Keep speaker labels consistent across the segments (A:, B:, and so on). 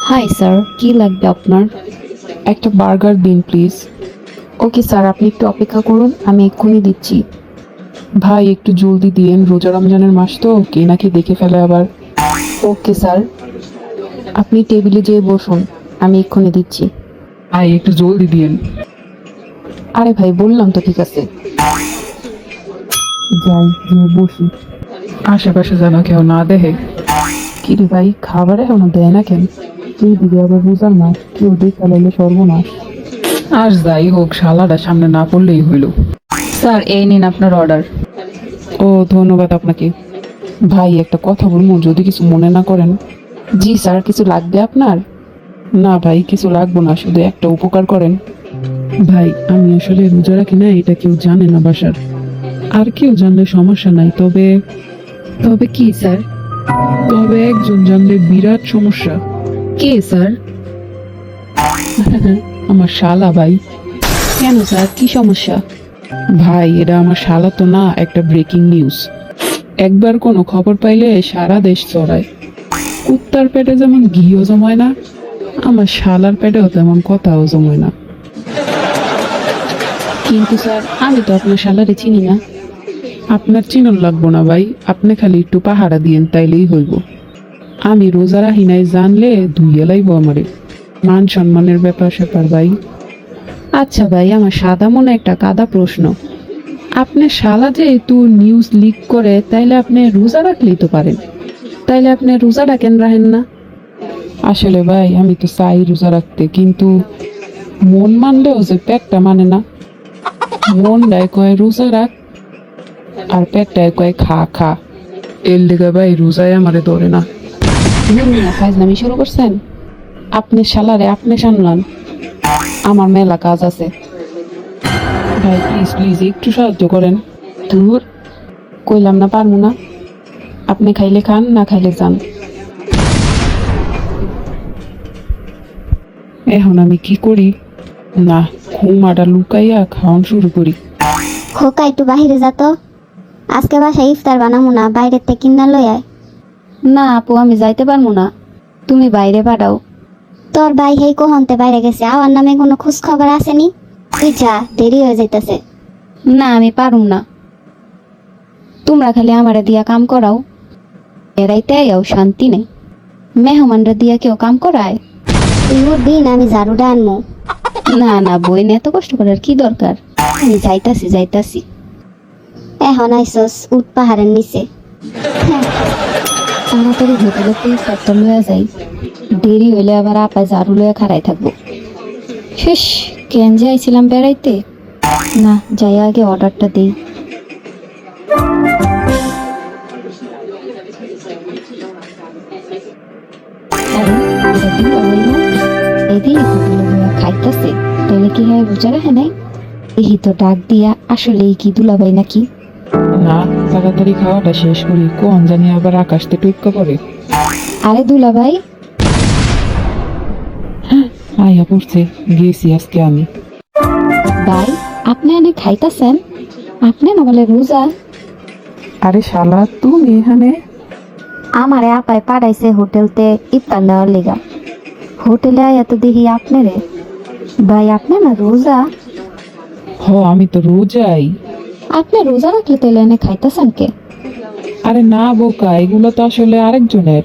A: Hi sir, কি লাগবে আপনার?
B: একটা বার্গার দিন প্লিজ।
A: ওকে স্যার, আপনি একটু অপেক্ষা করুন, আমি এক্ষুনি দিচ্ছি।
B: ভাই একটু জলদি দিয়েন, রোজা রমজানের মাস তো, কে নাকি দেখে ফেলে আবার।
A: ওকে স্যার, আপনি টেবিলে যেয়ে বসুন, আমি এক্ষুনি দিচ্ছি।
B: ভাই একটু জলদি দিয়েন।
A: আরে ভাই, বললাম তো, ঠিক আছে।
B: যাই গিয়ে বসি, আশেপাশে যেন কেউ না দেখে। কি রে ভাই, খাবার এখনো দেয় না কেন? এইদিকে আবার রোজার মাস, কেউ দেখে লাইলে সর্বনাশ। আর যাই হোক, শালাটা সামনে না পড়লেই হইল।
A: স্যার, এই নিন আপনার অর্ডার।
B: ও ধন্যবাদ আপনাকে। ভাই একটা কথা বলবো, যদি কিছু মনে না করেন।
A: জি স্যার, কিছু লাগবে আপনার?
B: না ভাই, কিছু লাগবো না, শুধু একটা উপকার করেন। ভাই আমি আসলে রোজা রাখি না, এটা কেউ জানে না বাসার। আর কেউ জানলে সমস্যা নাই, তবে
A: তবে কি স্যার?
B: তবে একজন জানলে বিরাট সমস্যা।
A: কে স্যার?
B: আমার শালা ভাই।
A: কেন স্যার, কি সমস্যা?
B: ভাই এটা আমার শালা তো না, একটা ব্রেকিং নিউজ। একবার কোনো খবর পাইলে সারা দেশ চড়ায়। কুত্তার পেটে যেমন ঘিও জমায় না, আমার শালার পেটেও তেমন কথাও জমায় না।
A: কিন্তু স্যার, আমি তো আপনার শালারে চিনি না।
B: আপনার চিনন লাগবো না ভাই, আপনি খালি একটু পাহারা দিয়েন তাইলেই হইব। আমি রোজা রাহি নাই জানলে ধুইয়ে লাইব আমারে। মান সম্মানের ব্যাপার স্যাপার ভাই।
A: আচ্ছা ভাই, আমার সাদা মনে একটা কাদা প্রশ্ন। আপনার শালা যেহেতু নিউজ লিক করে, তাইলে আপনি রোজা রাখলেই তো পারেন। তাইলে আপনি রোজাটা কেন রাখেন না?
B: আসলে ভাই আমি তো চাই রোজা রাখতে, কিন্তু মন মানলেও যে পেটটা মানে না। মনটায় কয় রোজা রাখ, আর পেটটায় কয় খা খা। এর লেগে ভাই রোজায় আমারে ধরে না।
A: ফাইজলামি শুরু করছেন? আপনি শালারে আপনি সামলান, আমার মেলা কাজ আছে।
B: ভাই প্লিজ প্লিজ একটু সাহায্য করেন।
A: দূর, কইলাম না পারবো না। আপনি খাইলে খান, না খাইলে যান।
B: এখন আমি কি করি? না, ঘুমাটা লুকাইয়া খাওয়ান শুরু করি।
C: খোকা একটু বাহিরে যা তো। আজকে বাসায় ইফতার বানাবো না, বাইরের থেকে কিনা লই আয়।
A: না আপু, আমি যাইতে পারবো না, তুমি বাইরে পাঠাও।
C: তোর ভাই হেই কোহনতে বাইরে গেছে, আমার নামে কোনো খোঁজ খবর আসেনি। তুই যা, দেরি হয়ে যাইতেছে।
A: না আমি পারুম না, তোমরা খালি আমারে দিয়া কাম করাও। এরাইতে আইয়াও শান্তি নেই, মেহমানরা দিয়া কেউ কাম করায়?
C: তুই দিন আমি ঝাড়ুটা আনবো।
A: না না বই, এত কষ্ট করার কি দরকার? আমি যাইতাছি যাইতাছি।
C: এখন আইসস উঠ পাহাড়ের নিচে।
A: তাড়াতাড়ি হোটেলে ইফতারটা লইয়া যাই, দেরি হইলে আবার আপায় ঝাড়ু লইয়া খাড়াই থাকবো। শেষ, কেন যে আইছিলাম বেড়াইতে। না, যাই আগে অর্ডারটা দিই। খাইতেছে, তাহলে কি হয় বুঝা রাখে নাই? এই তো ডাক দিয়া, আসলে কি দুলাভাই নাকি?
B: না, তাড়াতাড়ি খাওয়াটা শেষ করি, কোন জানি আবার আকাশতে টুপকা পড়ে।
A: আরে দুলাভাই,
B: আইয়া পড়ছে, গেছি আজকে আমি।
A: ভাই আপনি এনে খাইতেছেন? আপনি না বলে রোজা?
B: আরে শালা তুমি এখানে?
A: আমারে আপায় পাঠাইছে হোটেলতে ইফতার নেওয়ার লিগা। হোটেলে আয়া তো দেখি আপনারে। ভাই আপনি না রোজা?
B: হ আমি তো রোজাই।
A: আপনি রোজা রাখলে তাইলে এনে খাইতেছেন কে?
B: আরে না বোকা, এগুলো তো আসলে আরেকজনের।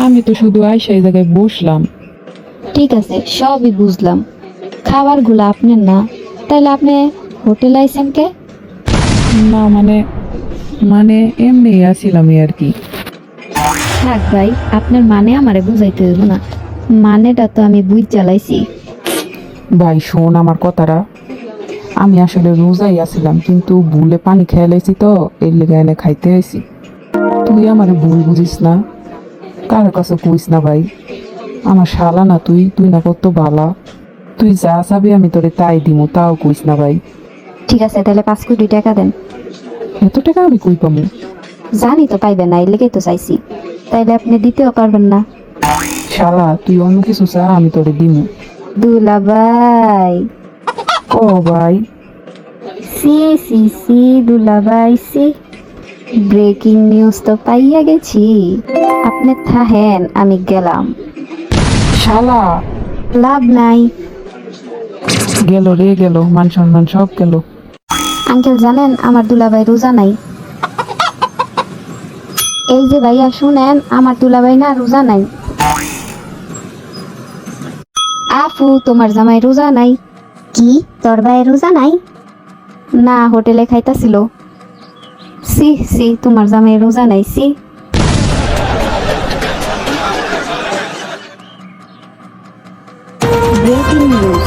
B: আমি তো শুধু আইসা এই জায়গায় বসলাম।
A: ঠিক আছে, সবই বুঝলাম, খাবার গুলা আপনার না, তাইলে আপনি হোটেলে আইছেন কে?
B: না মানে মানে এমনি আসিলাম আর কি।
A: থাক ভাই, আপনার মানে আমারে বুঝাইতে হইব না, মানেটা তো আমি বুঝ জ্বালাইছি।
B: ভাই শোন আমার কথাটা, আমি আসলে রোজাই আসিলাম, কিন্তু ভুলে পানি খেয়ে লাইছি তো, এর লেগে এনে খাইতে হয়েছি। তুই আমারে ভুল বুঝিস না, কারো কাছে কইস না ভাই। আমার শালা না তুই, তুই না কত বালা। তুই যা চাবি আমি তোরে তাই দিমু, তাও কইস না ভাই।
A: ঠিক আছে, তাহলে 5 কোটি টাকা দেন।
B: এত টাকা আমি কই পামু?
A: জানি তো পাইবেন না, এর লেগেই তো চাইছি। তাইলে আপনি দিতেও পারবেন না।
B: শালা তুই অন্য কিছু চা, আমি তোরে দিমু।
A: দুলাভাই,
B: ও ভাই,
A: সি সি সি দুলাভাই সি, ব্রেকিং নিউজ তো পাইয়া গেছি। আপনি থাহেন, আমি গেলাম।
B: শালা
C: লাভ নাই।
B: গেল রে গেল, মান সম্মান সব গেল।
C: আঙ্কেল জানেন আমার দুলাভাই রোজা নাই। এই যে ভাইয়া শুনেন, আমার দুলাভাই না রোজা নাই। আফু তোমার জামাই রোজা নাই। কি তোর ভাই রোজা নাই? না, হোটেলে খাইতাছিল। সি সি, তোমার জামাই রোজা নাই, সি। ব্রেকিং নিউজ,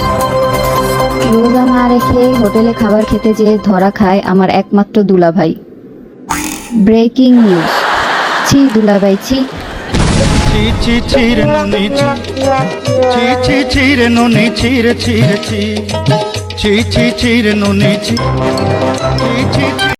C: রোজা না রেখে হোটেলে খাবার খেতে যেয়ে ধরা খায় আমার একমাত্র দুলাভাই। ব্রেকিং নিউজ, ছি দুলাভাই ছি।
D: ছি ছি ছি রে নুনি ছি ছি ছি ছি রে নুনি ছি রে ছি রে ছি ছি ছি ছি রে নুনি ছি